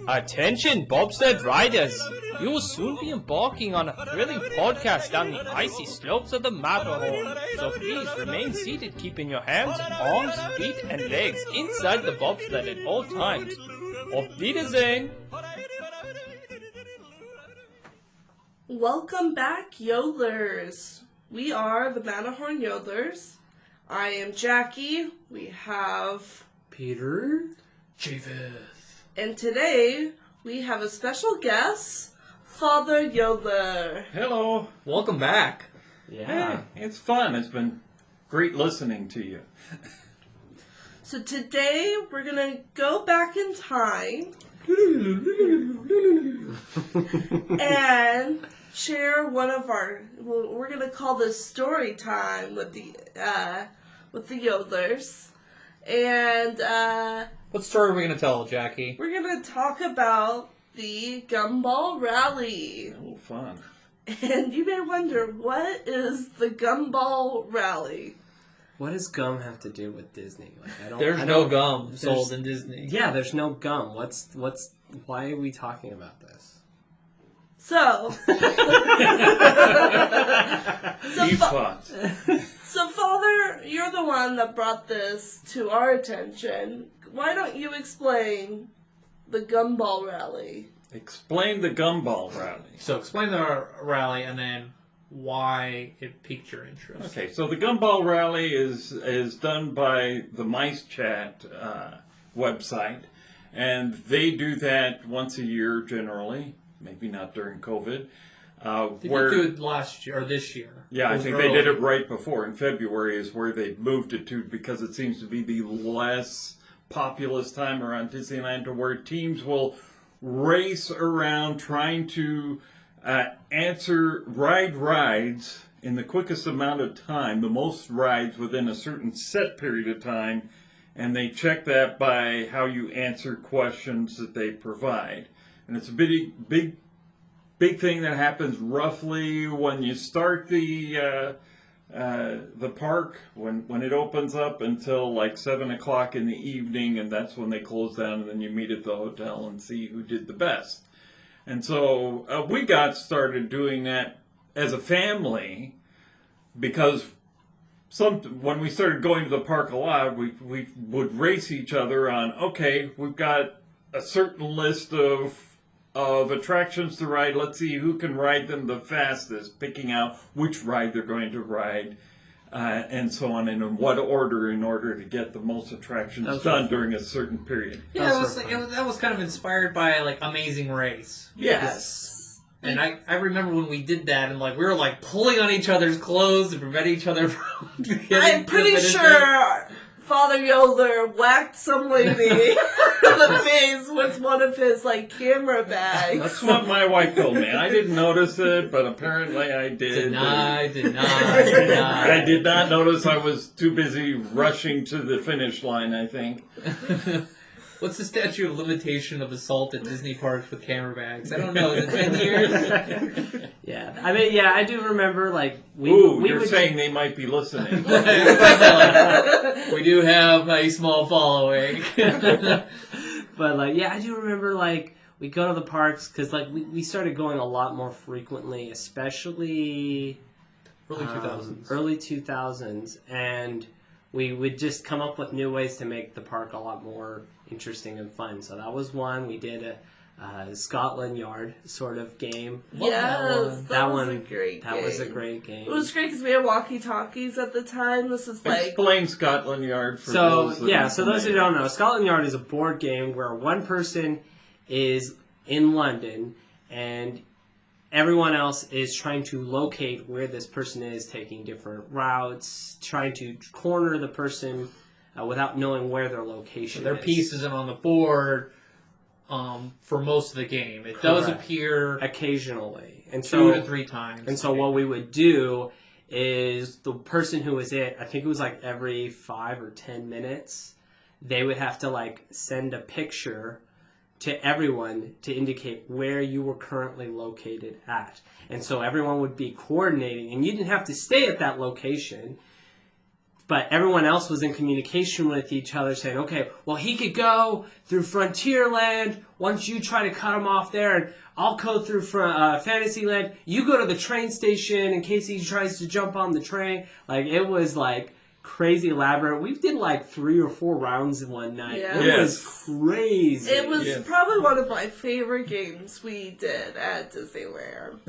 Attention bobsled riders! You will soon be embarking on a thrilling podcast down the icy slopes of the Matterhorn. So please remain seated, keeping your hands, arms, feet, and legs inside the bobsled at all times. Auf Wiedersehen! Welcome back, Yodelers. We are the Matterhorn Yodelers. I am Jackie. We have Peter. Javis. And today, we have a special guest, Father Yodeler. Hello. Welcome back. Yeah. Hey, it's fun. It's been great listening to you. So today, we're going to go back in time and share one of our, we're going to call this story time with the Yodelers. And, what story are we going to tell, Jackie? we're going to talk about the Gumball Rally. Oh, fun. And you may wonder, what is the Gumball Rally? What does gum have to do with Disney? Like, There's no gum sold in Disney. Yeah, there's no gum. Why are we talking about this? So, fun. So, Father, you're the one that brought this to our attention. Why don't you explain the Gumball Rally? Explain the Gumball Rally. So explain the rally and then why it piqued your interest. Okay, so the Gumball Rally is done by the Mice Chat website, and they do that once a year generally, maybe not during COVID. Did you do it last year or this year? Yeah, I think they did it right before. In February is where they moved it to because it seems to be the less populous time around Disneyland, to where teams will race around trying to ride rides in the quickest amount of time, the most rides within a certain set period of time, and they check that by how you answer questions that they provide. And it's a big thing that happens roughly when you start the park, when it opens up until like 7 o'clock in the evening, and that's when they close down, and then you meet at the hotel and see who did the best. And so we got started doing that as a family because when we started going to the park a lot, we would race each other on, okay, we've got a certain list of attractions to ride. Let's see who can ride them the fastest, picking out which ride they're going to ride, and so on, and in what order in order to get the most attractions done during a certain period. Yeah, that was kind of inspired by like Amazing Race. Yes. And I remember when we did that, and like we were like pulling on each other's clothes to prevent each other from getting. I'm pretty sure Father Yodeler whacked some lady in the face with one of his like camera bags. That's what my wife told me. I didn't notice it, but apparently I did. Deny. I did not notice. I was too busy rushing to the finish line, I think. What's the statute of limitation of assault at Disney parks with camera bags? I don't know. Is it 10 years? Yeah, I mean, yeah, I do remember, like, you're saying they might be listening. We do have a small following. But, like, yeah, I do remember, like, we go to the parks, because, like, we started going a lot more frequently, especially Early 2000s, and we would just come up with new ways to make the park a lot more interesting and fun. So that was one. We did a Scotland Yard sort of game. Yes, that was a great game. That was a great game. It was great because we had walkie-talkies at the time. This is like... Explain Scotland Yard for those that so those who don't know, Scotland Yard is a board game where one person is in London and everyone else is trying to locate where this person is, taking different routes, trying to corner the person without knowing where their location their is. piece isn't on the board for most of the game. It does appear occasionally, and 2 to 3 times. And so what we would do is the person who was I think it was like every 5 or 10 minutes, they would have to like send a picture to everyone to indicate where you were currently located at. And so everyone would be coordinating, and you didn't have to stay at that location. But everyone else was in communication with each other saying, okay, well, he could go through Frontierland. Once you try to cut him off there, and I'll go through Fantasyland. You go to the train station in case he tries to jump on the train. Like, it was, like, crazy elaborate. We did, like, 3 or 4 rounds in one night. Yeah. It was crazy. It was probably one of my favorite games we did at Disneyland.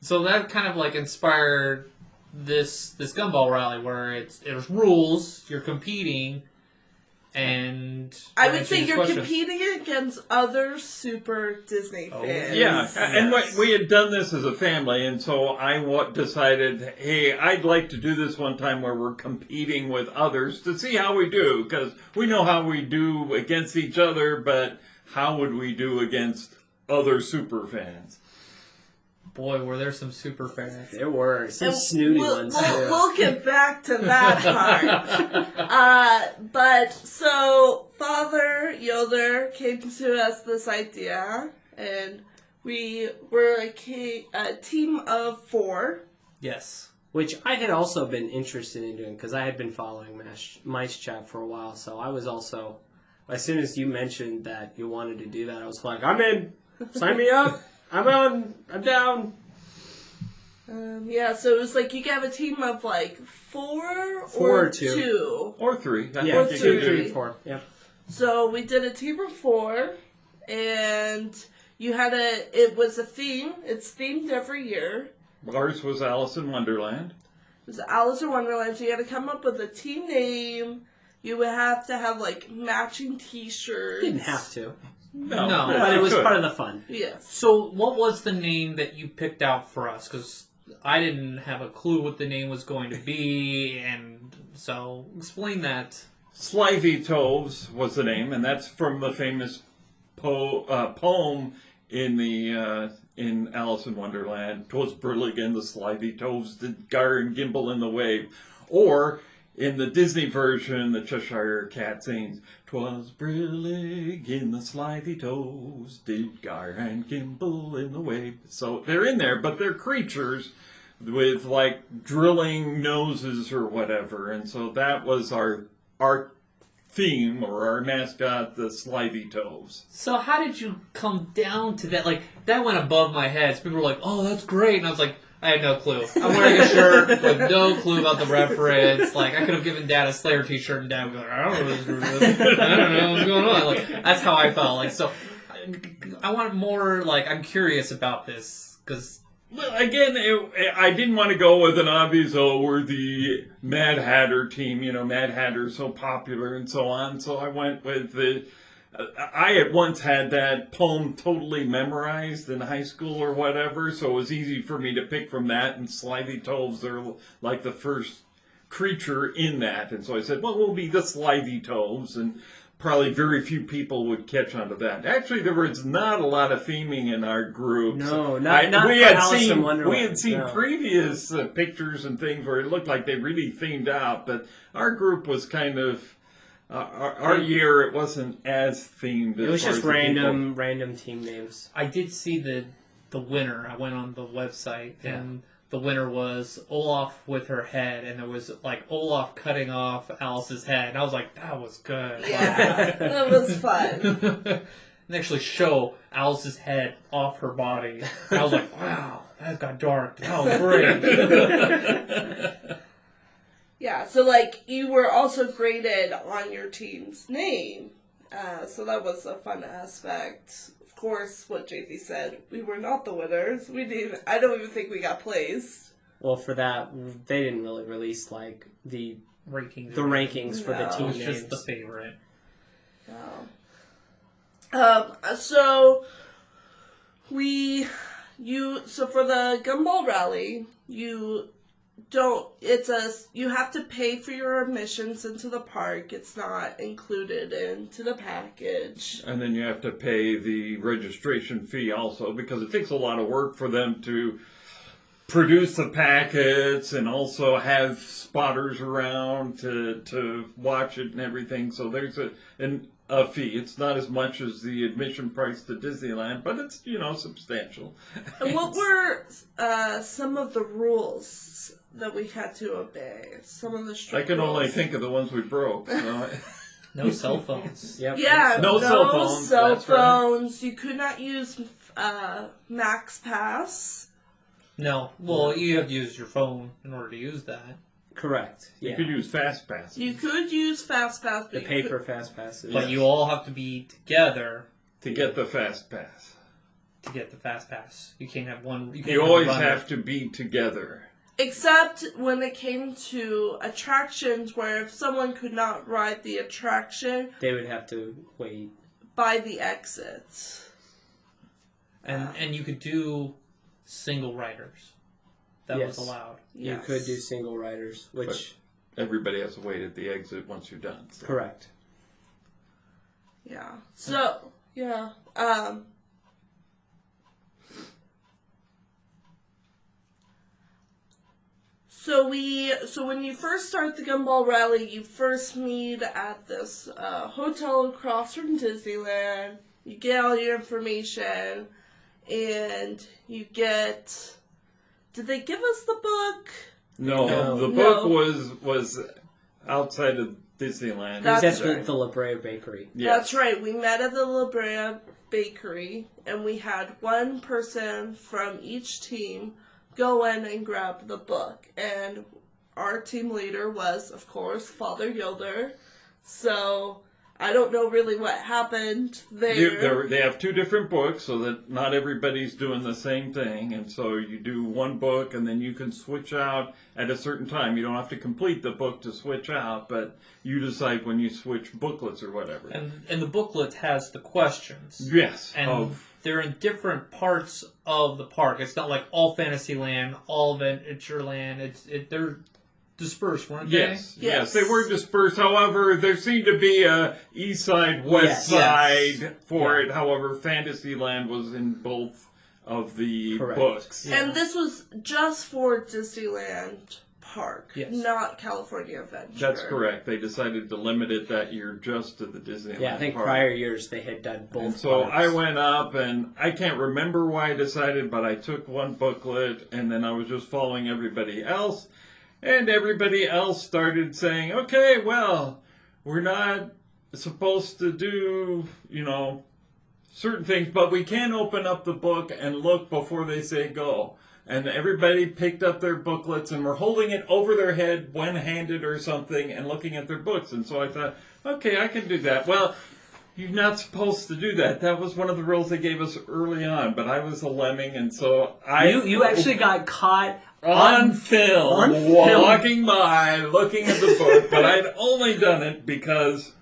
So that kind of, like, inspired this Gumball Rally, where there's rules, you're competing, and I would say you're competing against other super Disney fans. Yeah, and we had done this as a family, and so I decided, hey, I'd like to do this one time where we're competing with others to see how we do, because we know how we do against each other, but how would we do against other super fans? Boy, were there some super fans. There were some snooty ones. We'll get back to that part. But so Father Yoder came to us this idea, and we were a team of 4. Yes. Which I had also been interested in doing because I had been following Mice Chat for a while. So I was also, as soon as you mentioned that you wanted to do that, I was like, I'm in. Sign me up. I'm down. Yeah, so it was like you could have a team of like 4 or 2. Or 3. Yeah, or 2, 3, 4. Yeah. So we did a team of 4, and you had it was a theme. It's themed every year. Ours was Alice in Wonderland. It was Alice in Wonderland, so you had to come up with a team name. You would have to have like matching T-shirts. Didn't have to. No, but it was part of the fun. Yes. So what was the name that you picked out for us? Because I didn't have a clue what the name was going to be, and so explain that. Slithy Toves was the name, and that's from the famous poem in Alice in Wonderland. 'Twas Brilligan, the slithy toves did gyre and gimble in the wave. Or in the Disney version, the Cheshire Cat sings, 'Twas Brilligan, the slithy toves did gyre and gimble in the wave. So they're in there, but they're creatures with like drilling noses or whatever, and so that was our theme or our mascot, the Slithy Toves. So how did you come down to that? Like, that went above my head. So people were like, oh, that's great. And I was like, I had no clue. I'm wearing a shirt with no clue about the reference. Like, I could have given Dad a Slayer t-shirt and Dad would be like, I don't know what's going on. Like, that's how I felt. Like, so I want more, like, I'm curious about this because... Well, again, I didn't want to go with an obvious, we're the Mad Hatter team, Mad Hatter's so popular and so on. So I went with I at once had that poem totally memorized in high school or whatever, so it was easy for me to pick from that, and Slithy Toves are like the first creature in that. And so I said, well, we'll be the Slithy Toves, and probably very few people would catch on to that. Actually, there was not a lot of theming in our group. No, we had seen no. previous pictures and things where it looked like they really themed out, but our group was kind of our year. It wasn't as themed. It was just random team names. I did see the winner. I went on the website and. The winner was Olaf with her head, and there was like Olaf cutting off Alice's head, and I was like, that was good. Yeah, that was fun. And actually show Alice's head off her body. And I was like, wow, that got dark. That was great. Yeah, so like you were also graded on your team's name, so that was a fun aspect. Of course, what JP said, we were not the winners. I don't even think we got placed. Well, for that, they didn't really release like the rankings for the team names. It was just the favorite. No. So for the Gumball Rally, you have to pay for your admissions into the park. It's not included into the package. And then you have to pay the registration fee also, because it takes a lot of work for them to produce the packets and also have spotters around to watch it and everything. So there's a fee. It's not as much as the admission price to Disneyland, but it's, substantial. And what were some of the rules that we had to obey. Some of the I strict can only rules. think of the ones we broke. So. No cell phones. Yep. Yeah, No cell phones, that's right. phones. You could not use Max Pass. No. Well, you have to use your phone in order to use that. Correct. You Yeah. could use Fast Pass. You could use Fast Pass, but The you paper could- fast passes. But you all have to be together To get the Fast Pass. to get the fast pass. You can't have one. You, can't You have always a runner. have to be together. Except when it came to attractions, where if someone could not ride the attraction, They would have to wait. by the exit. And you could do single riders. That Yes. was allowed. You Yes. could do single riders, which Everybody has to wait at the exit once you're done. So. correct. Yeah. So, yeah. So when you first start the Gumball Rally, you first meet at this hotel across from Disneyland. You get all your information, and you get. Did they give us the book? No, the No. book was outside of Disneyland. That's It was at right. the La Brea Bakery. Yes. That's right. We met at the La Brea Bakery, and we had one person from each team go in and grab the book. And our team leader was, of course, Father Yoder. So I don't know really what happened there. They have two different books so that not everybody's doing the same thing. And so you do one book and then you can switch out at a certain time. You don't have to complete the book to switch out, but you decide when you switch booklets or whatever. And the booklet has the questions. Yes. And they're in different parts of the park. It's not like all Fantasyland, all Adventureland. They're dispersed, weren't they? Yes, they were dispersed. However, there seemed to be a east side, west side for it. However, Fantasyland was in both of the Correct. books. And this was just for Disneyland Park, Yes. not California Adventure. That's correct. They decided to limit it that year just to the Disneyland Yeah, I think Park. prior years they had done both. And so parks. I went up, and I can't remember why I decided, but I took one booklet, and then I was just following everybody else. And everybody else started saying, okay, well, we're not supposed to do, certain things, but we can open up the book and look before they say go. And everybody picked up their booklets and were holding it over their head, one-handed or something, and looking at their books. And so I thought, okay, I can do that. Well, you're not supposed to do that. That was one of the rules they gave us early on, but I was a lemming, and so You actually got caught on film, on film. walking by, looking at the book, but I'd only done it because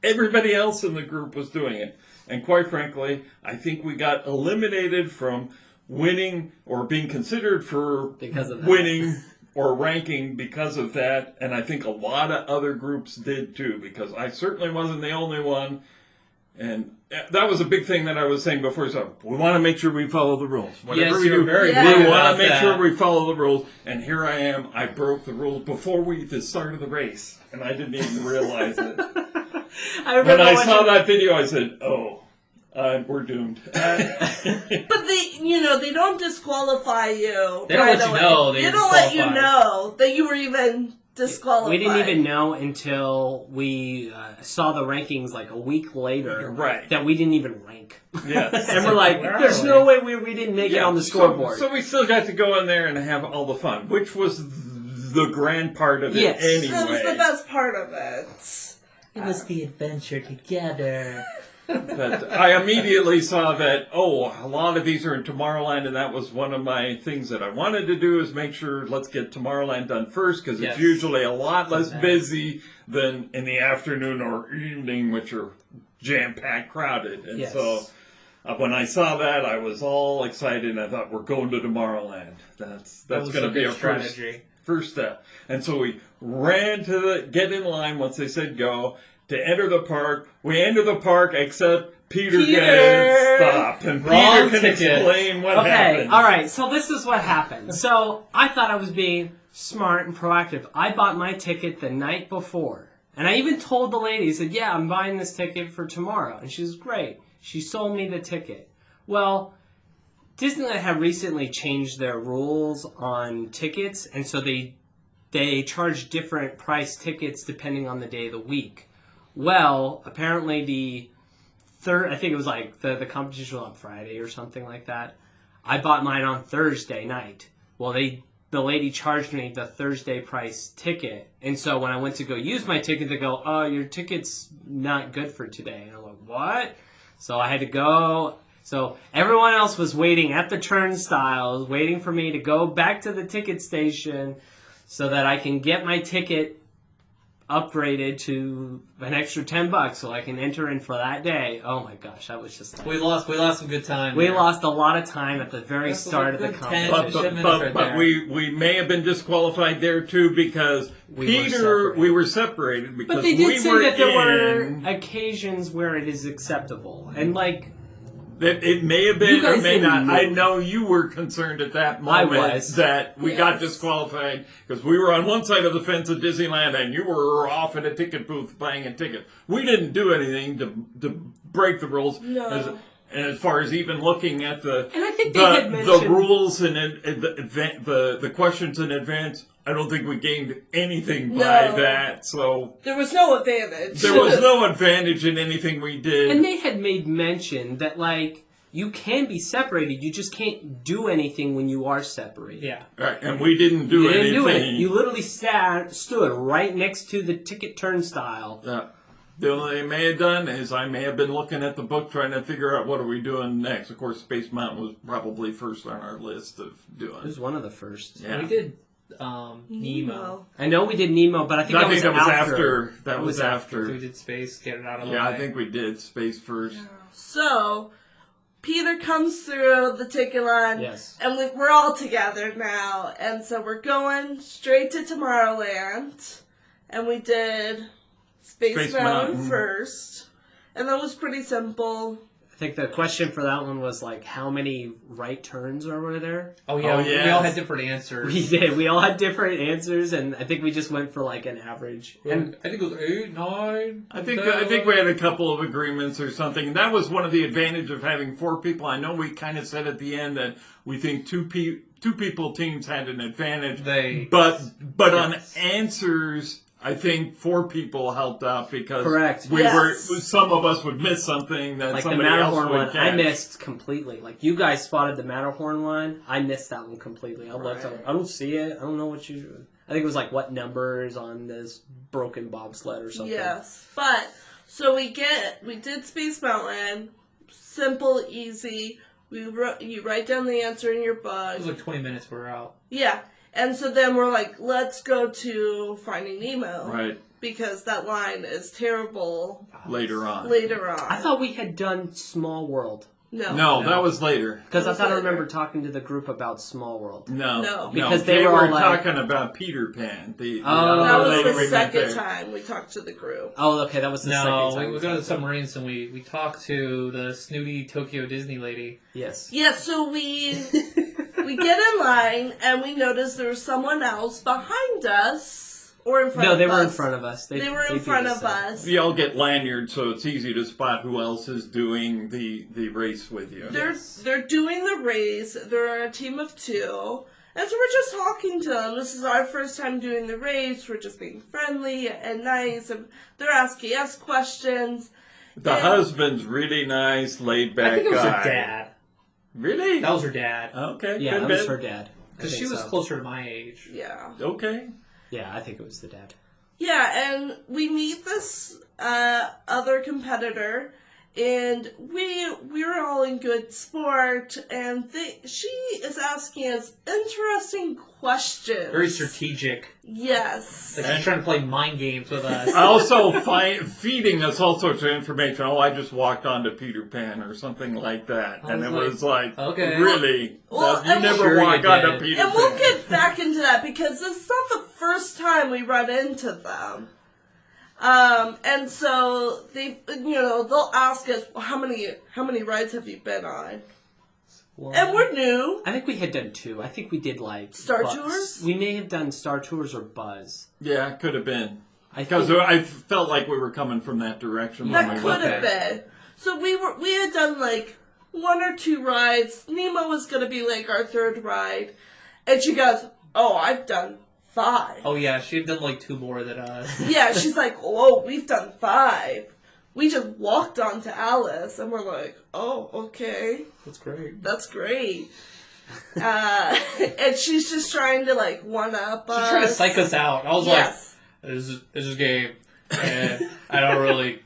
everybody else in the group was doing it. And quite frankly, I think we got eliminated from winning or being considered for Because of that. winning or ranking because of that. And I think a lot of other groups did too, because I certainly wasn't the only one. And that was a big thing that I was saying before. So we want to make sure we follow the rules. Whatever we you're do, very Yeah. big we want about to make that. sure we follow the rules. And here I am. I broke the rules before we even started the race, and I didn't even realize it. I remember When I when saw that video, I said, "Oh, we're doomed." But they don't disqualify you. They don't right let you away. know that They you're don't let you disqualified. know that you were even disqualified. we didn't even know until we saw the rankings like a week later Right. that we didn't even rank. Yes. And we're like, Where are there's we? no way we didn't make it on the scoreboard. So we still got to go in there and have all the fun, which was the grand part of it Yes. anyway. That was the best part of it. It was the adventure together. But I immediately saw that, a lot of these are in Tomorrowland, and that was one of my things that I wanted to do is make sure let's get Tomorrowland done first, because Yes. it's usually a lot less Exactly. busy than in the afternoon or evening, which are jam-packed crowded. And Yes. so when I saw that, I was all excited, and I thought, we're going to Tomorrowland. That's was going to a be good our strategy. first step. And so we ran to get in line once they said go to enter the park. We enter the park except Peter gets stopped. And Wrong Peter can ticket. explain what Okay, happened. all right. So this is what happened. So I thought I was being smart and proactive. I bought my ticket the night before, and I even told the lady, I said, "Yeah, I'm buying this ticket for tomorrow." And she was great. She sold me the ticket. Well, Disneyland had recently changed their rules on tickets, and so they charge different price tickets depending on the day of the week. Well, apparently I think it was like the competition was on Friday or something like that. I bought mine on Thursday night. Well, the lady charged me the Thursday price ticket, and so when I went to go use my ticket, they go, "Oh, your ticket's not good for today." And I'm like, "What?" So I had to go. So everyone else was waiting at the turnstiles, waiting for me to go back to the ticket station so that I can get my ticket upgraded to an extra $10 so I can enter in for that day. Oh my gosh, that was just like... We lost some good time. We lost a lot of time at the very start of the competition. But we may have been disqualified there too because we were separated because but they did say that there were occasions where it is acceptable. And like... It may have been or may not. I know you were concerned at that moment that we got disqualified because we were on one side of the fence at Disneyland and you were off at a ticket booth buying a ticket. We didn't do anything to break the rules. No. And as far as even looking at the rules and the questions in advance, I don't think we gained anything by that. So there was no advantage. There was no advantage in anything we did. And they had made mention that like you can be separated, you just can't do anything when you are separated. Yeah. Right, and we didn't do anything. You didn't do it. You literally stood right next to the ticket turnstile. Yeah. The only thing I may have done is I may have been looking at the book trying to figure out what are we doing next. Of course, Space Mountain was probably first on our list of doing. It was one of the first. Yeah. We did Nemo. I know we did Nemo, but I think that was after. That was after. We did Space, get it out of the way. Yeah, I think we did Space first. Yeah. So, Peter comes through the ticket line, and we're all together now, and so we're going straight to Tomorrowland, and we did Space Mountain first, and that was pretty simple. I think the question for that one was like, how many right turns were there? Oh yeah, we all had different answers. We did. We all had different answers, and I think we just went for like an average. And I think it was 8, 9. I think we had a couple of agreements or something. That was one of the advantages of having 4 people. I know we kind of said at the end that we think two people teams had an advantage, but on answers. I think 4 people helped out because some of us would miss something that like somebody the else Matterhorn would one. catch. I missed completely. Like you guys spotted the Matterhorn one, I missed that one completely. I looked, I don't see it. I don't know what you. I think it was like what number is on this broken bobsled or something. Yes, but so we did Space Mountain, simple, easy. You write down the answer in your book. It was like 20 minutes. We're out. Yeah. And so then we're like, let's go to Finding Nemo. Right. Because that line is terrible. Later on. I thought we had done Small World. No, that was later. Because I thought I remember talking to the group about Small World. No. Because they were all like, talking about Peter Pan. That was the second time we talked to the group. Oh, okay, that was the second time. No, we go to the submarines and we talked to the snooty Tokyo Disney lady. Yes. Yeah, so we get in line and we notice there was someone else behind us. Or in front of us. No, they were in front of us. They were in front of us. We all get lanyards, so it's easy to spot who else is doing the race with you. They're doing the race. They're a team of 2. And so we're just talking to them. This is our first time doing the race. We're just being friendly and nice. And they're asking us questions. The husband's really nice, laid back guy. I think it was her dad. Really? That was her dad. Okay. Yeah, that was her dad. Because she was closer to my age. Yeah. Okay. Yeah, I think it was the dad. Yeah, and we meet this other competitor, and we're all in good sport, and she is asking us interesting questions. Very strategic. Yes. Like she's trying to play mind games with us. Also feeding us all sorts of information. Oh, I just walked onto Peter Pan or something like that. And it was like, really? Well, you never walk onto Peter Pan. And we'll get back into that because this is not the first time we run into them. And so they'll ask us, well, how many rides have you been on? Well, and we're new. I think we had done 2. I think we did like Star Tours. We may have done Star Tours or Buzz. Yeah, it could have been. Because I felt like we were coming from that direction. That could have been. So we had done like 1 or 2 rides. Nemo was going to be like our 3rd ride. And she goes, oh, I've done 5. Oh, yeah, she'd done like 2 more than us. Yeah, she's like, oh, we've done 5. We just walked on to Alice, and we're like, oh, okay. That's great. That's great. And she's just trying to, like, one-up us. She's trying to psych us out. I was Yes. like, this is game. And I don't really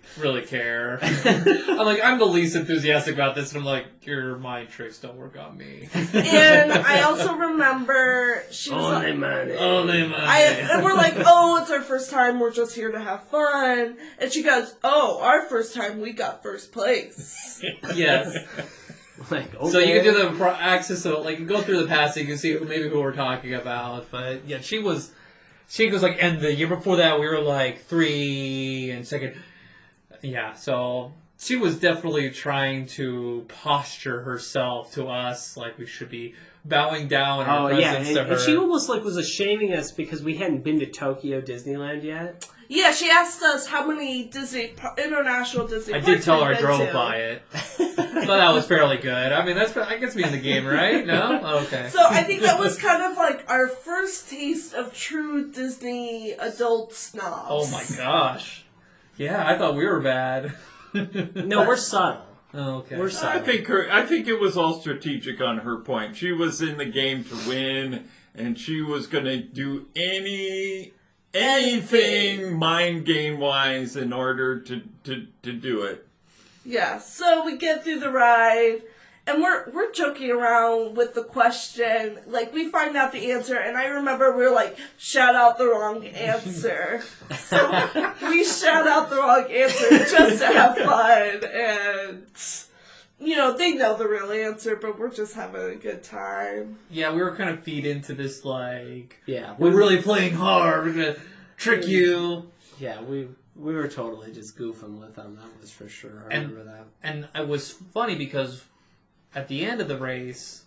care. I'm like, I'm the least enthusiastic about this, and I'm like, your mind tricks don't work on me. And I also remember she was Only like, money. Only money. and we're like, oh, it's our first time, we're just here to have fun. And she goes, oh, our first time, we got first place. Yes. Like, okay. So you can do the access, so like you go through the past, so you can see maybe who we're talking about. But yeah, she was like, and the year before that we were like 3 and 2nd. Yeah, so she was definitely trying to posture herself to us like we should be bowing down in Oh our yeah, presence to her. and she almost like was shaming us because we hadn't been to Tokyo Disneyland yet. Yeah, she asked us how many international Disney I parks did tell her I we've been drove to. by it. Thought that was fairly good. I mean, I gets me in the game, right? No? Oh, okay. So I think that was kind of like our first taste of true Disney adult snobs. Oh my gosh. Yeah, I thought we were bad. No, we're subtle. Oh, okay. We're subtle. I think it was all strategic on her point. She was in the game to win, and she was going to do anything mind game wise in order to do it. Yeah, so we get through the ride, and we're joking around with the question. Like, we find out the answer, and I remember we were like, shout out the wrong answer. So we shout out the wrong answer just to have fun, and, you know, they know the real answer, but we're just having a good time. Yeah, we were kind of feed into this, like, Yeah, we're really playing hard, we're going to trick you. Yeah, we were totally just goofing with them. That was for sure. I remember that. And it was funny because at the end of the race,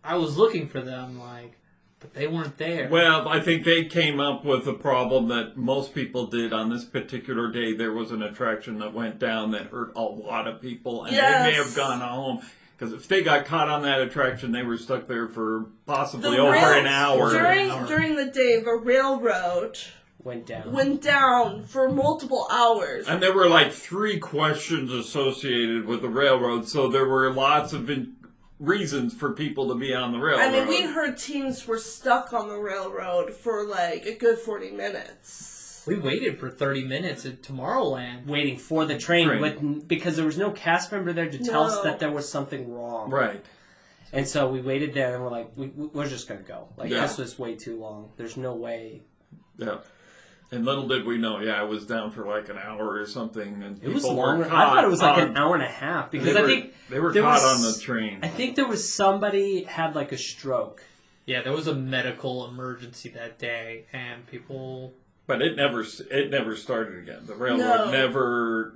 I was looking for them, like, but they weren't there. Well, I think they came up with a problem that most people did on this particular day. There was an attraction that went down that hurt a lot of people, and Yes. they may have gone home. Because if they got caught on that attraction, they were stuck there for possibly The over rail- an hour. During the day, the railroad Went down. went down for multiple hours. And there were like 3 questions associated with the railroad, so there were lots of reasons for people to be on the railroad. I mean, we heard teams were stuck on the railroad for like a good 40 minutes. We waited for 30 minutes at Tomorrowland. Waiting for the train because there was no cast member there to tell us No. that there was something wrong. Right. And so we waited there and we're like, we're just going to go. Like, Yeah. this was way too long. There's no way. Yeah. And little did we know, I was down for like an hour or something, and It was people longer. were caught. I thought it was like an hour and a half because I think they were there caught was- on the train. I think there was somebody had like a stroke. Yeah, there was a medical emergency that day, and people... But it never started again. The railroad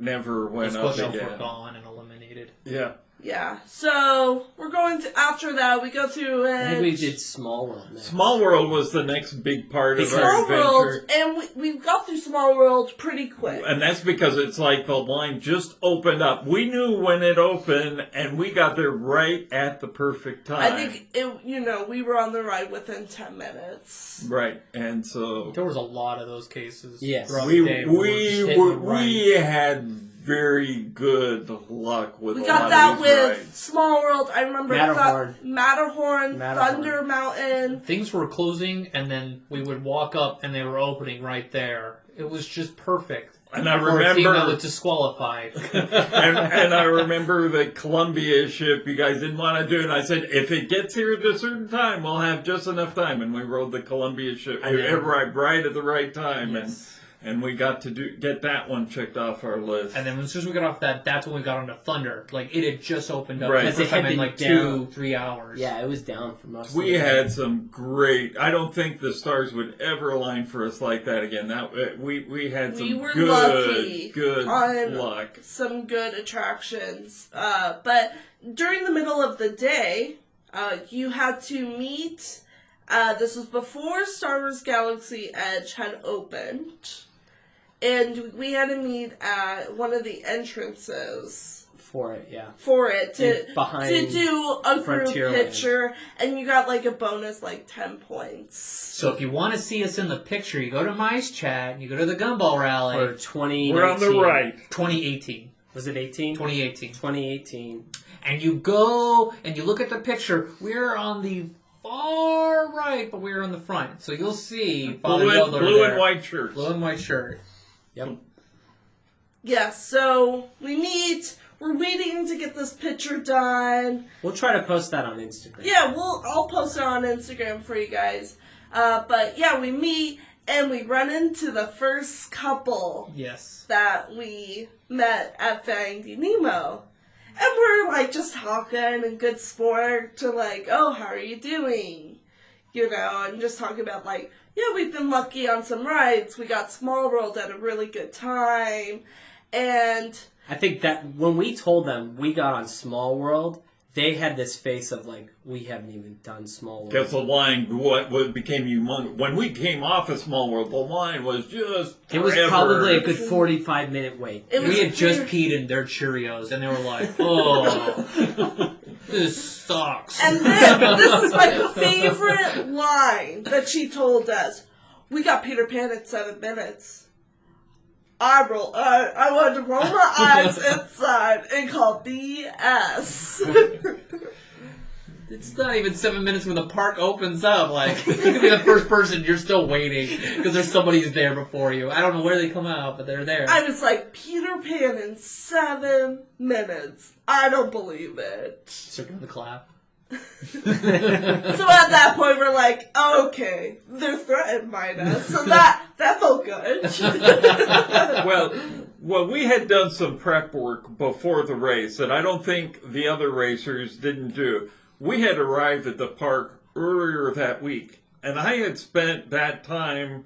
never went up were again. gone and eliminated. Yeah. Yeah, so we're going to, after that, we go through I think we it. did Small World next. Small World was the next big part of our Small adventure. World, and we got through Small World pretty quick. And that's because it's like the line just opened up. We knew when it opened, and we got there right at the perfect time. I think, we were on the ride within 10 minutes. Right, and so There was a lot of those cases. Yes. throughout the day. we had very good luck with We a got lot that of these with rides. Small World. I remember Matterhorn, Thunder Mountain. Things were closing, and then we would walk up, and they were opening right there. It was just perfect. And I For a team that remember, was disqualified. and I remember the Columbia ship. You guys didn't want to do it. And I said, if it gets here at a certain time, we'll have just enough time. And we rode the Columbia ship right at the right time, and we got to get that one checked off our list. And then as soon as we got off that's when we got onto Thunder. Like, it had just opened up. Right. Because It had in been like down. 2-3 hours. Yeah, it was down for most of We the day. had some great. I don't think the stars would ever align for us like that again. We had some were good lucky on luck. some good attractions. But during the middle of the day, you had to meet. This was before Star Wars Galaxy Edge had opened. And we had to meet at one of the entrances For it, yeah. For it to Behind do a group Frontierland. picture, and you got like a bonus like 10 points. So if you want to see us in the picture, you go to Mice Chat, and you go to the Gumball Rally. For 2019. We're on the right. 2018. Was it 18? 2018. 2018. And you go and you look at the picture. We're on the far right, but we're on the front. So you'll see Father Yoder Blue there. and white shirts. Blue and white shirt. Yep. Yeah, so we meet. We're waiting to get this picture done. We'll try to post that on Instagram. Yeah, I'll post it on Instagram for you guys. But yeah, we meet and we run into the first couple Yes. that we met at Finding Nemo. And we're like just talking and good sport to like, oh, how are you doing? You know, and just talking about like, yeah, we've been lucky on some rides. We got Small World at a really good time. And I think that when we told them we got on Small World, they had this face of like, we haven't even done Small World. Guess the line, what became humongous. When we came off of Small World, the line was just It was forever. probably a good 45-minute wait. it was We had just peed in their Cheerios, and they were like, oh, this sucks. And then, this is my favorite line that she told us. We got Peter Pan in 7 minutes. I wanted to roll my eyes inside and call BS. It's not even 7 minutes when the park opens up. Like, you could be the first person, you're still waiting because there's somebody who's there before you. I don't know where they come out, but they're there. I was like, Peter Pan in 7 minutes. I don't believe it. Circle the clap. So at that point, we're like, okay, they're threatened by us. So that felt good. Well, we had done some prep work before the race that I don't think the other racers didn't do. We had arrived at the park earlier that week, and I had spent that time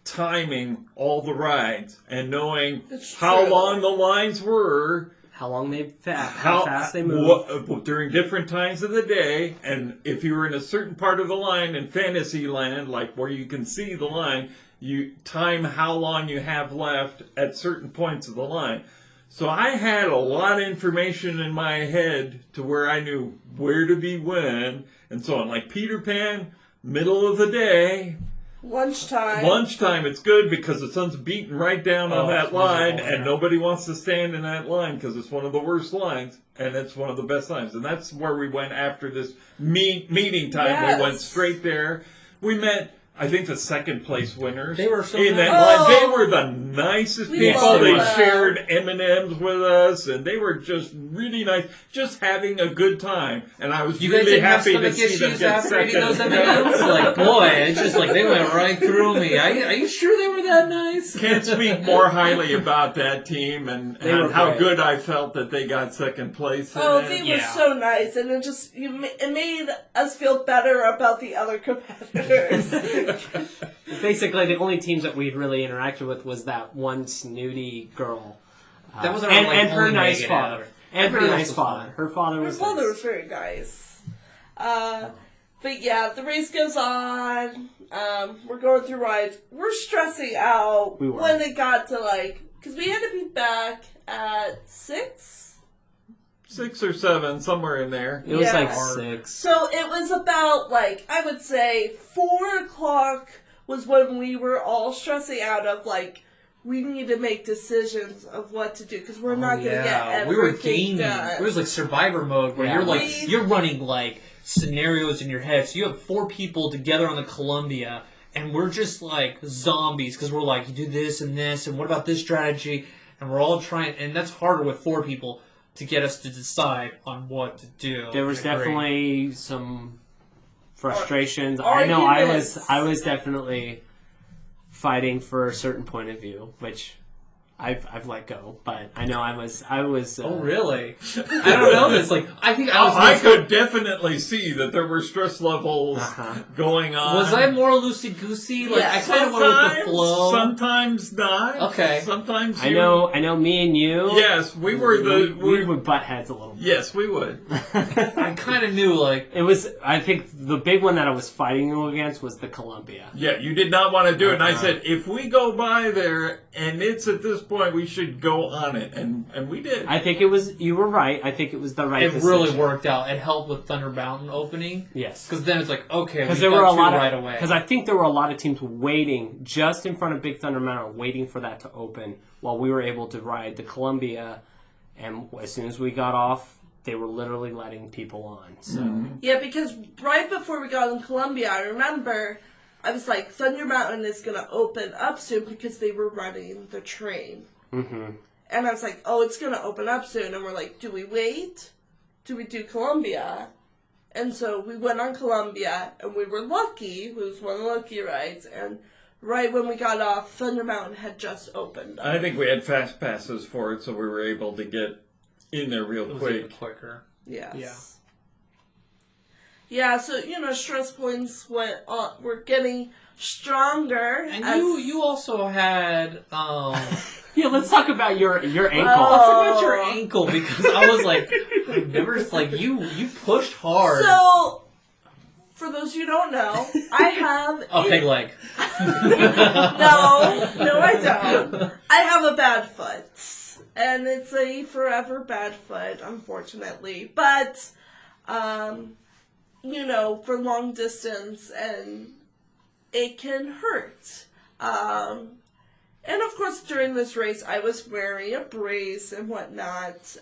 timing all the rides and knowing It's how true. long the lines were, How long how fast they move. during different times of the day, and if you were in a certain part of the line in Fantasyland, like where you can see the line, you time how long you have left at certain points of the line. So I had a lot of information in my head to where I knew where to be when, and so on. Like Peter Pan, middle of the day. Lunchtime, it's good because the sun's beating right down on that it's line, miserable, and nobody wants to stand in that line because it's one of the worst lines, and it's one of the best lines. And that's where we went after this meeting time. Yes. We went straight there. We met, I think, the second place winners. They were so in that nice. line. They Oh. were the nicest We people. love They them. shared M&Ms with us, and they were just really nice, just having a good time. And I was You guys really didn't have happy to stomach see them issues get after eating those second. M&Ms? Like, boy, it's just like they went right through me. Are you sure they were that nice? Can't speak more highly about that team and They were how great. good I felt that they got second place. Oh, in they it. were Yeah. so nice, and it made us feel better about the other competitors. Basically, the only teams that we'd really interacted with was that one snooty girl. That was our, and, like, and her only nice negative. father. And her Everybody else nice was father. fine. Her father Her was father nice. was very nice. But yeah, the race goes on. We're going through rides. We're stressing out We were. when it got to because we had to be back at 6. 6 or 7, somewhere in there. It was Yeah. like 6. So it was about I would say 4 o'clock was when we were all stressing out of we need to make decisions of what to do because we're not going to get everything we were gaming. done. It was like Survivor mode where Yeah. you're running like scenarios in your head. So you have 4 people together on the Columbia, and we're just like zombies because we're like, you do this and this, and what about this strategy? And we're all trying, and that's harder with 4 people to get us to decide on what to do. There was I agree. definitely some frustrations. I know Arguments. I was definitely fighting for a certain point of view, which I've let go. But I know I was. Oh really? I don't know this. I think I was. I could definitely see that there were stress levels Uh-huh. going on. Was I more loosey goosey? I kind of went with the flow. Sometimes not. Okay. Sometimes I know. Me and you. Yes, we were we would butt heads a little bit. Yes, we would. I kind of knew It was. I think the big one that I was fighting you against was the Columbia. Yeah, you did not want to do it. And I Uh-huh. said, if we go by there and it's at this point point, we should go on it, and we did. I think it was. You were right. I think it was the right. It decision. really worked out. It helped with Thunder Mountain opening. Yes, because then it's like okay, because there were a lot right away. Because I think there were a lot of teams waiting just in front of Big Thunder Mountain, waiting for that to open, while we were able to ride the Columbia. And as soon as we got off, they were literally letting people on. So Yeah, because right before we got in Columbia, I remember I was like, Thunder Mountain is going to open up soon because they were running the train. Mm-hmm. And I was like, oh, it's going to open up soon. And we're like, do we wait? Do we do Columbia? And so we went on Columbia, and we were lucky. It was one of the lucky rides. And right when we got off, Thunder Mountain had just opened up. I think we had fast passes for it, so we were able to get in there real It was quick. even quicker. Yes. Yeah, so, stress points were getting stronger. And as... you also had yeah, let's talk about your ankle. Let's talk about your ankle because I was like, I've never you pushed hard. So, for those of you who don't know, I have a peg leg. No, I don't. I have a bad foot. And it's a forever bad foot, unfortunately. But, for long distance, and it can hurt. And of course, during this race, I was wearing a brace and whatnot.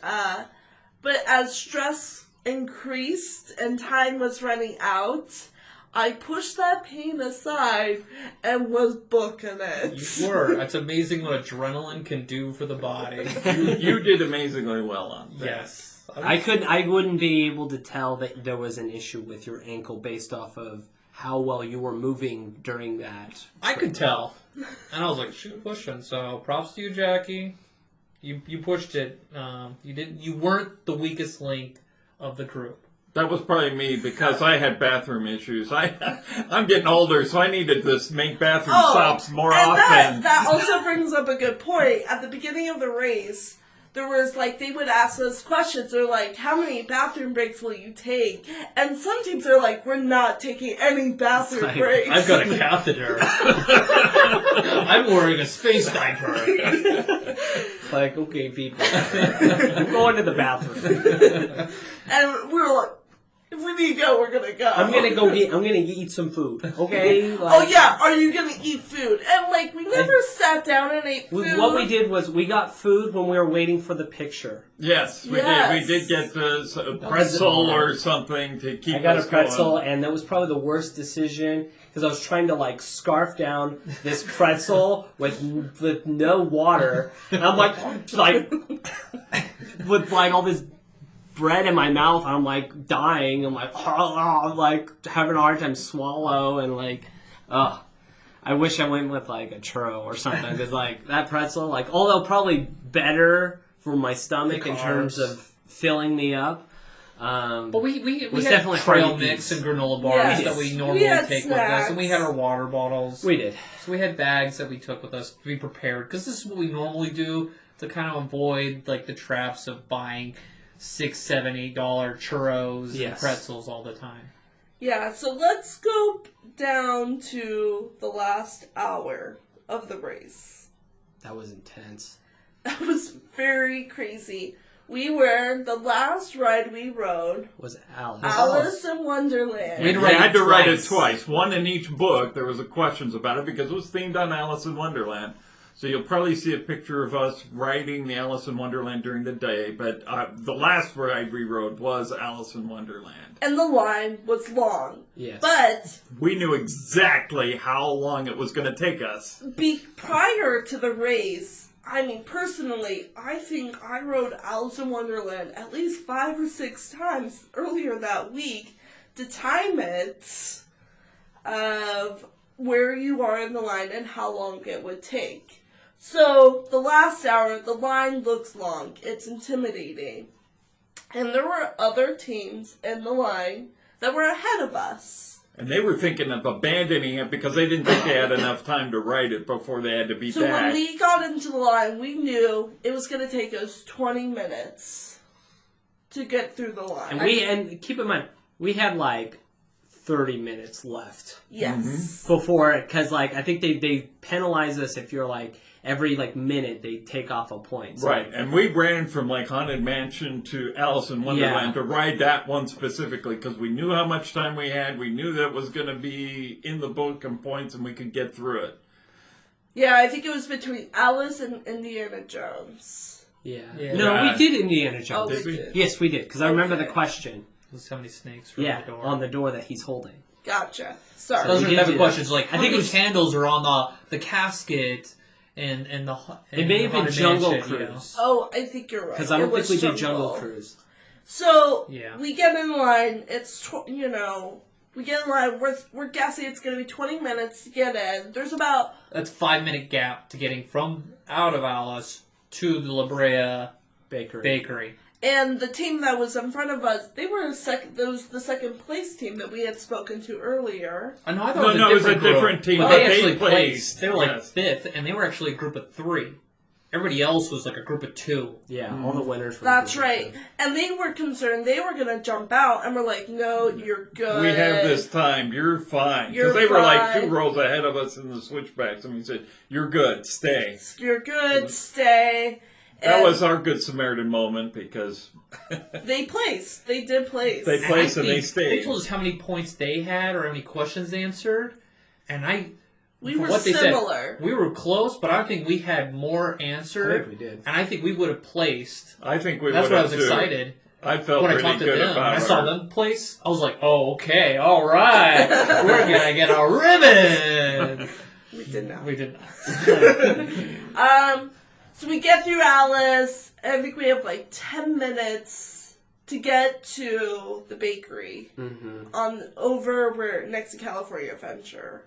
But as stress increased and time was running out, I pushed that pain aside and was booking it. You were. It's amazing what adrenaline can do for the body. You did amazingly well on that. Yes. I wouldn't be able to tell that there was an issue with your ankle based off of how well you were moving during that. I could tell. And I was like, shoot, pushing. So props to you, Jackie. You pushed it. You weren't the weakest link of the group. That was probably me because I had bathroom issues. I'm getting older, so I needed to make bathroom stops more often. That also brings up a good point. At the beginning of the race, there was they would ask us questions. They're like, how many bathroom breaks will you take? And some teams are like, we're not taking any bathroom breaks. I've got a catheter. I'm wearing a space diaper. Okay, people. I'm going to the bathroom. And we were like, if we need to go, we're gonna go. I'm gonna eat some food. Okay? Are you gonna eat food? And we never sat down and ate food. What we did was we got food when we were waiting for the picture. Yes, we did. We did get a pretzel or something to keep us I got a pretzel, going. and that was probably the worst decision because I was trying to scarf down this pretzel with no water, and I'm with all this bread in my mouth, I'm dying. I'm I'm having a hard time swallow, and I wish I went with a churro or something because that pretzel, although probably better for my stomach in terms of filling me up. But we had definitely trail mix and granola bars that we normally take with us, and we had our water bottles. We did. So we had bags that we took with us to be prepared because this is what we normally do to kind of avoid the traps of buying $6, $7, $8 churros and pretzels all the time. Yeah, so let's go down to the last hour of the race. That was intense. That was very crazy. The last ride we rode was Alice. Alice in Wonderland. We had to write it twice. One in each book. There was questions about it because it was themed on Alice in Wonderland. So you'll probably see a picture of us riding the Alice in Wonderland during the day, but the last ride we rode was Alice in Wonderland. And the line was long. Yes. But we knew exactly how long it was going to take us. Prior to the race, personally, I think I rode Alice in Wonderland at least 5 or 6 times earlier that week to time it of where you are in the line and how long it would take. So, the last hour, the line looks long. It's intimidating. And there were other teams in the line that were ahead of us. And they were thinking of abandoning it because they didn't think they had enough time to ride it before they had to be So back. when we got into the line, we knew it was going to take us 20 minutes to get through the line. And keep in mind, we had 30 minutes left. Yes. Before, because I think they penalize us if you're every like minute they take off a point. So, Right, and we ran from like Haunted Mansion to Alice in Wonderland to ride that one specifically because we knew how much time we had. We knew that was going to be in the book and points, and we could get through it. Yeah, I think it was between Alice and Indiana Jones. Yeah. Yeah. No, we did Indiana Jones. Oh, Did we? did. Yes, we did. Because I remember the Okay. question. There's so many snakes from Yeah, the door. on the door that he's holding. Gotcha. Sorry. Those we are did the type do of that. questions like I think it was- candles are on the casket and the. It may have been Haunted Jungle Mansion, you know. Cruise. Oh, I think you're right. Because I It don't think was we did Jungle Cruise. So Yeah. we get in line. It's we get in line. We're guessing it's going to be 20 minutes to get in. There's about That's 5 minute gap to getting from out of Alice to the La Brea Bakery. and the team that was in front of us. They were second. That was the second place team that we had spoken to earlier. I know. I thought No, it was it was a a different different team, But but they they actually placed. placed. They were like Yes. 5th, and they were actually a group of 3. Everybody else was like a group of 2. Yeah, all the winners were. That's good. right. And they were concerned they were going to jump out, and we're like, no, you're good. We have this time. You're fine. You're Because they were like fine. 2 rows ahead of us in the switchbacks, and we said, "You're good. Stay." You're good. Stay. That And was our good Samaritan moment because they placed. They did place. They placed and they They stayed. told us how many points they had or how many questions they answered, and We from were what they similar. said, we were close, but I think we had more I answered, think we did. and I think we would have placed. I think we That's would why I have was too. excited I felt when I really talked to good them. When about I saw our- them place, I was like, "Oh, okay, all right, we're gonna get a ribbon." We did not. We did not. So we get through Alice, and I think we have like 10 minutes to get to the bakery Mm-hmm. we're next to California Adventure.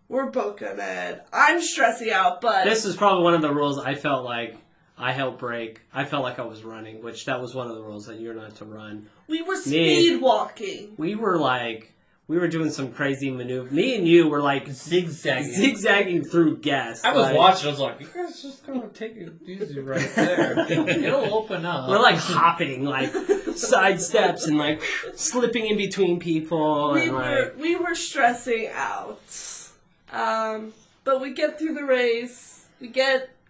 We're booking it. I'm stressing out, but This is probably one of the rules I felt like I helped break. I felt like I was running, which that was one of the rules that you're not to run. we were speed walking. We were doing some crazy maneuver. Me and you were like Zigzagging. zigzagging through guests. I was like, watching. I was like, "You guys just gotta take it easy right there. It'll open up." We're like hopping, like side steps and like slipping in between people and like. We were stressing out. But we get through the race.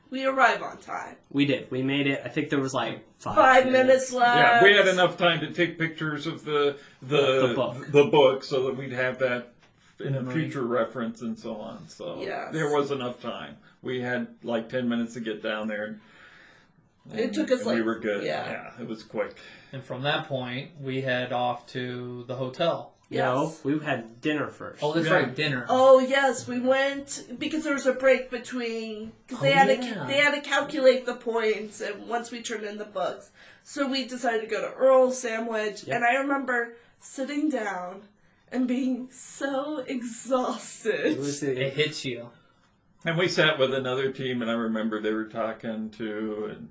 We arrive on time. We did. We made it. I think there was like 5 minutes left. Yeah, we had enough time to take pictures of the book so that we'd have that in a future reference and so on. So Yes. there was enough time. We had like 10 minutes to get down there. It took us and we like- were good. yeah. Yeah, it was quick. And from that point, we head off to the hotel. No, Yes. we had dinner first. Oh, that's Yeah. right, dinner. Oh yes, we went because there was a break between because they yeah. had to calculate the points and once we turned in the books, so we decided to go to Earl's Sandwich. Yep. And I remember sitting down and being so exhausted. It was It hits you. And we sat with another team, and I remember they were talking to, and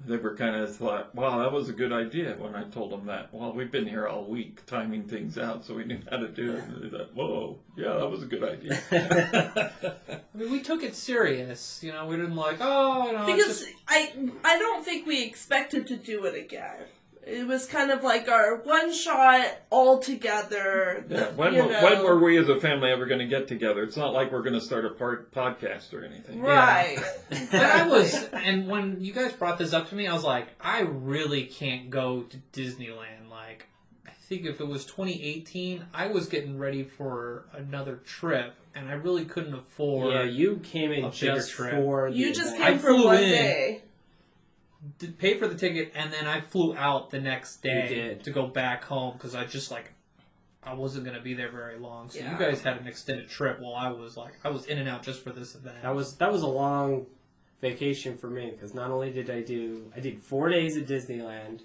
they were kind of thought, wow, that was a good idea when I told them that. Well, we've been here all week timing things out, so we knew how to do it. And they thought, whoa, yeah, that was a good idea. I mean, we took it serious. You know, we didn't like, oh, you know, it's Because just- I don't think we expected to do it again. It was kind of like our one shot all together. Yeah, when were we as a family ever going to get together? It's not like we're going to start a podcast or anything. Right. And I was, and when you guys brought this up to me, I was like, I really can't go to Disneyland. Like, I think if it was 2018, I was getting ready for another trip, and I really couldn't afford. Yeah, you came in a bigger just trip. for the You just event. came I for flew one in. day. to pay for the ticket, and then I flew out the next day did. to go back home because I just I wasn't gonna be there very long. So Yeah. you guys had an extended trip while I was in and out just for this event. That was a long vacation for me because not only did I did 4 days at Disneyland,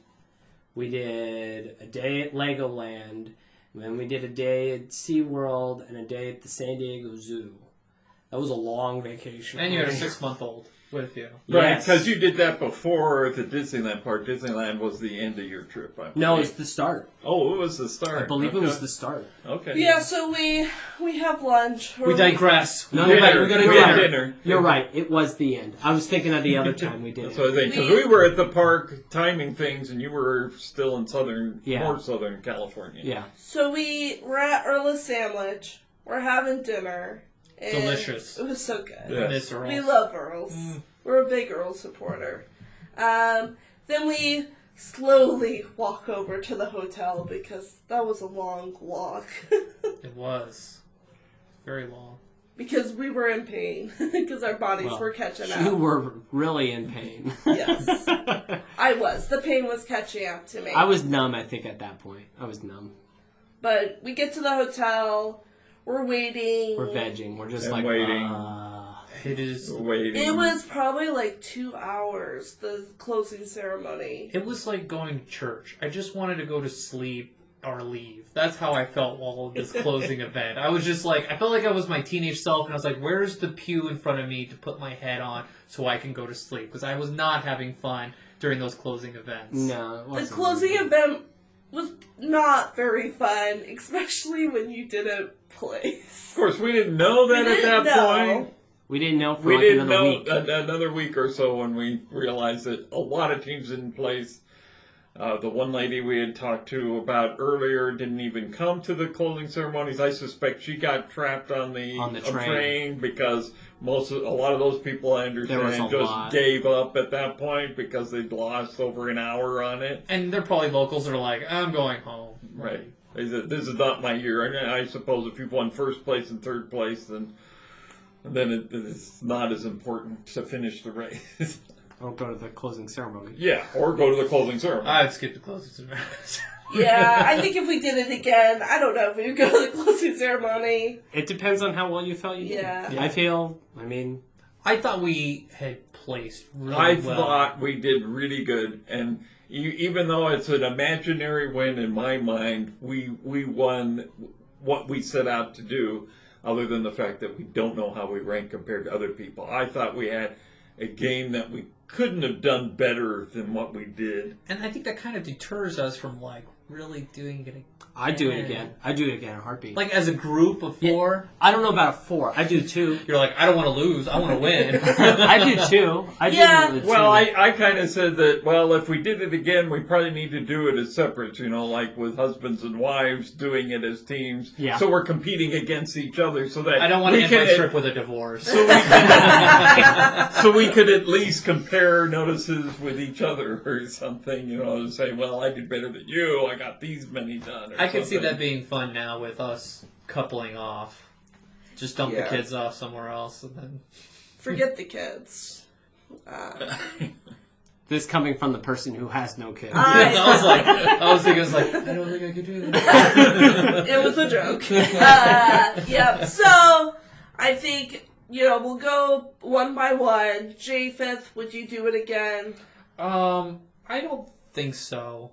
we did a day at Legoland, and then we did a day at SeaWorld and a day at the San Diego Zoo. That was a long vacation. And you had a for me. 6-month-old with you. Right, Yes. because you did that before the Disneyland part. Disneyland was the end of your trip, I No, believe. it's the start. Oh, it was the start. I believe it Okay. was the start. Okay. Yeah, so we have lunch. We digress. No, We're no, back- no, we're gonna you're go right. there. dinner. You're right. It was the end. I was thinking of the other time we did That's it. what I think. Because we were at the park timing things, and you were still in Yeah. more southern California. Yeah. So we're at Earl's Sandwich. We're having dinner, And Delicious. It was so good. Yeah. Miss Earl. We love Earls. We're a big Earl supporter. Then we slowly walk over to the hotel because that was a long walk. It was very long. Because we were in pain. Because our bodies were catching up. You were really in pain. Yes. I was. The pain was catching up to me. I was numb, I think, at that point. I was numb. But we get to the hotel. We're waiting. We're vegging. We're just And like waiting. It is. Waiting. It was probably like 2 hours, the closing ceremony. It was like going to church. I just wanted to go to sleep or leave. That's how I felt while this closing event. I was just like, I felt like I was my teenage self, and I was like, where's the pew in front of me to put my head on so I can go to sleep? Because I was not having fun during those closing events. No, it The wasn't closing really. event was not very fun, especially when you didn't place. Of course, we didn't know that We at didn't that know. point. We didn't know for We like didn't another know week. another week or so when we realized that a lot of teams in place. The one lady we had talked to about earlier didn't even come to the closing ceremonies. I suspect she got trapped on the train because a lot of those people, I understand, just gave up at that point because they'd lost over an hour on it. And they're probably locals that are like, I'm going home. Right. They said, this is not my year. And I suppose if you've won first place and third place, then it's not as important to finish the race. Don't go to the closing ceremony. Yeah, or go to the closing ceremony. I'd skip the closing ceremony. Yeah, I think if we did it again, I don't know if we would go to the closing ceremony. It depends on how well you felt you did. Yeah. I thought we had placed really I well. thought we did really good, and even though it's an imaginary win in my mind, we won what we set out to do, other than the fact that we don't know how we rank compared to other people. I thought we had a game that we couldn't have done better than what we did. And I think that kind of deters us from, like, really doing it again. I'd do it again. I'd do it again in a heartbeat. Like, as a group of four? I don't know about a 4. I do 2. You're like, I don't want to lose. I want to win. I do 2. Well, I kind of said that, well, if we did it again, we probably need to do it as separate, like with husbands and wives doing it as teams. Yeah. So we're competing against each other so that I don't want to end my trip with a divorce. So we could at least compare notices with each other or something, and say, well, I did better than you. I got these many done. I can see that being fun now with us coupling off. Just dump the kids off somewhere else and then... Forget the kids. This coming from the person who has no kids. I was thinking, I don't think I could do that. It was a joke. Yep. So, I think, we'll go one by one. Japheth, would you do it again? I don't think so.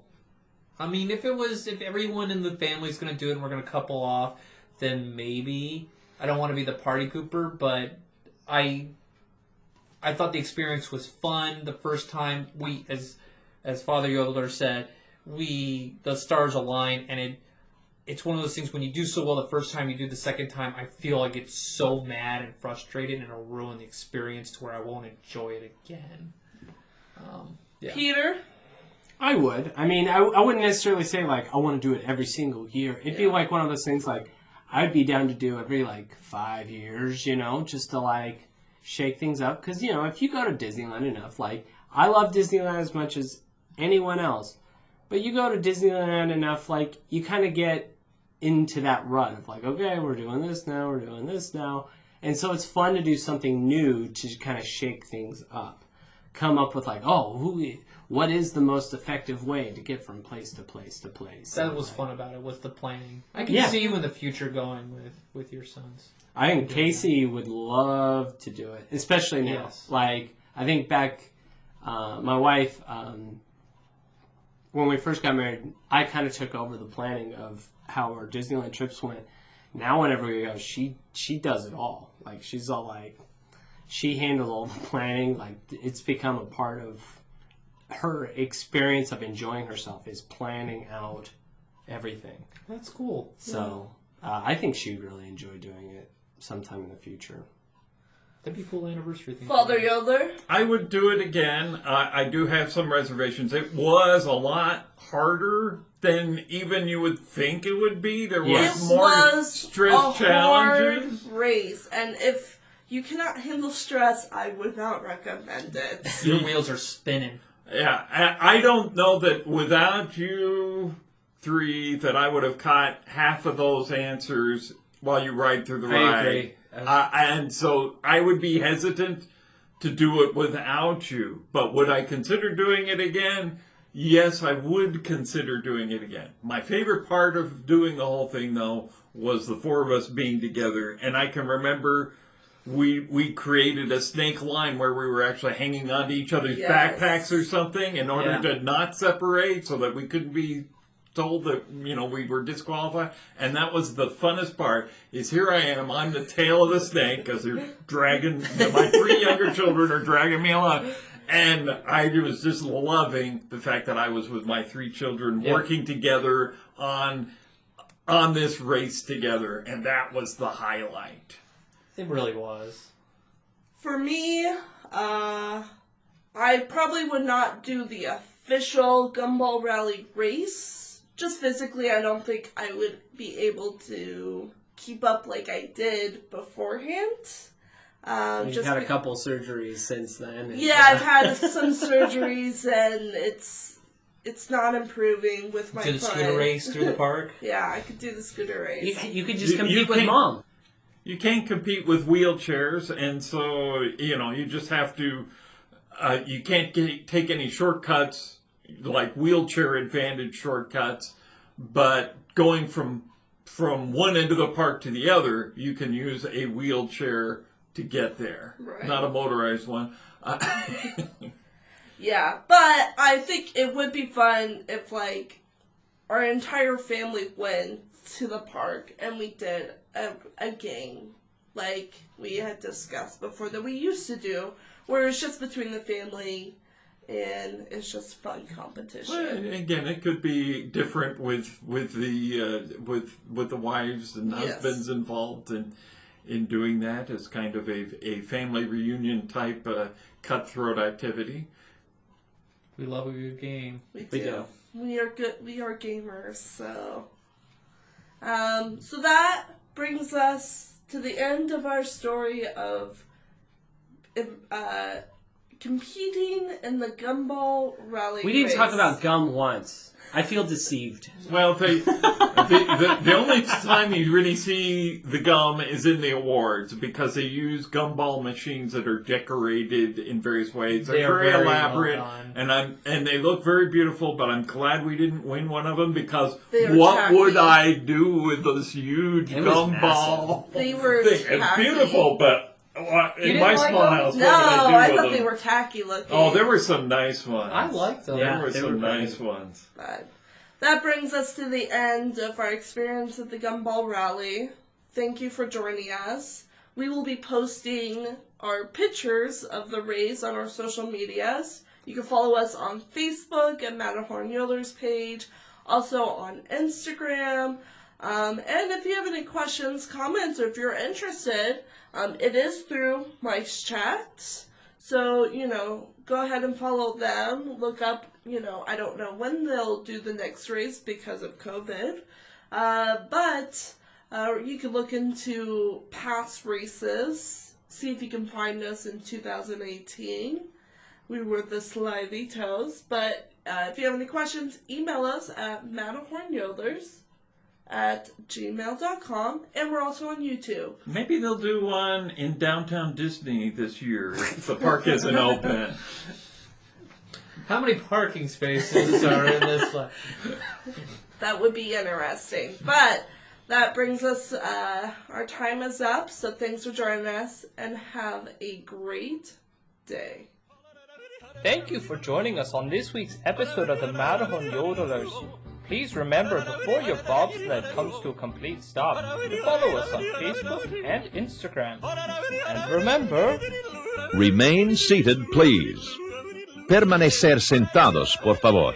I mean, if everyone in the family's going to do it and we're going to couple off, then maybe. I don't want to be the party pooper, but I thought the experience was fun the first time. We, as Father Yodeler said, the stars align, and it's one of those things when you do so well the first time, you do the second time, I feel like it's so mad and frustrated, and it'll ruin the experience to where I won't enjoy it again. Yeah. Peter? I would. I mean, I wouldn't necessarily say, I want to do it every single year. It'd be like one of those things, I'd be down to do every, 5 years, just to, shake things up. Because, if you go to Disneyland enough, I love Disneyland as much as anyone else. But you go to Disneyland enough, you kind of get into that rut of, okay, we're doing this now, we're doing this now. And so it's fun to do something new to kind of shake things up. Come up with, what is the most effective way to get from place to place to place? That was fun about it, was the planning. I can see you in the future going with your sons. I think Casey would love to do it, especially now. Yes. I think back, my wife, when we first got married, I kind of took over the planning of how our Disneyland trips went. Now whenever we go, she does it all. She's all she handles all the planning. It's become a part of her experience of enjoying herself is planning out everything. That's cool. So I think she'd really enjoy doing it sometime in the future. That'd be a cool anniversary thing. Father Yodeler? I would do it again. I do have some reservations. It was a lot harder than even you would think it would be. There Yes. was more was stress a challenges. hard race, and if you cannot handle stress, I would not recommend it. Your wheels are spinning. Yeah, I don't know that without you three that I would have caught half of those answers while you ride through the ride. I agree. And so I would be hesitant to do it without you. But would I consider doing it again? Yes, I would consider doing it again. My favorite part of doing the whole thing, though, was the four of us being together. And I can remember we created a snake line where we were actually hanging onto each other's Yes. backpacks or something in order Yeah. to not separate so that we couldn't be told that, you know, we were disqualified. And that was the funnest part, is here I am on the tail of the snake because they're dragging, my three younger children are dragging me along. And I was just loving the fact that I was with my three children working together on this race together. And that was the highlight. It really was. For me, I probably would not do the official Gumball Rally race. Just physically, I don't think I would be able to keep up like I did beforehand. You've Just had a be- couple surgeries since then. And, Yeah, I've had some surgeries, and it's not improving with my Do the foot. scooter race through the park. Yeah, I could do the scooter race. You could just You compete with can't- Mom. You can't compete with wheelchairs, and so, you know, you just have to, you can't take any shortcuts, like wheelchair advantage shortcuts, but going from one end of the park to the other, you can use a wheelchair to get there, Right. not a motorized one. Yeah, but I think it would be fun if, like, our entire family went to the park and we did a game, like we had discussed before that we used to do, where it's just between the family and it's just fun competition. Well, again, it could be different with the wives and Yes. husbands involved in doing that as kind of a family reunion type cutthroat activity. We love a good game. We We do. do. We are good. We are gamers. So that brings us to the end of our story of competing in the Gumball Rally. We didn't race. talk about gum once. I feel deceived. Well, the only time you really see the gum is in the awards because they use gumball machines that are decorated in various ways. They're They are very very elaborate, well done. and they look very beautiful. But I'm glad we didn't win one of them because They are what tacky. would I do with this huge It was gumball? They were thing? It's tacky. beautiful, but in didn't my like small them? house, No, what would I do I with thought them? they were tacky looking. Oh, there were some nice ones. I liked them. Yeah. There were they some were great. nice ones. But that brings us to the end of our experience at the Gumball Rally. Thank you for joining us. We will be posting our pictures of the race on our social medias. You can follow us on Facebook at Matterhorn Yodelers page, also on Instagram. And if you have any questions, comments, or if you're interested, it is through Mike's chat. So, go ahead and follow them. Look up, I don't know when they'll do the next race because of COVID. But you can look into past races, see if you can find us in 2018. We were the Sliditos. But if you have any questions, email us at matterhornyodlers@gmail.com, and we're also on YouTube. Maybe they'll do one in downtown Disney this year if the park isn't open. How many parking spaces are in this place? That would be interesting. But that brings us, our time is up, so thanks for joining us, and have a great day. Thank you for joining us on this week's episode of the Matterhorn Yodelers. Please remember, before your bobsled comes to a complete stop, to follow us on Facebook and Instagram. And remember, Remain seated, please. Permanecer sentados, por favor.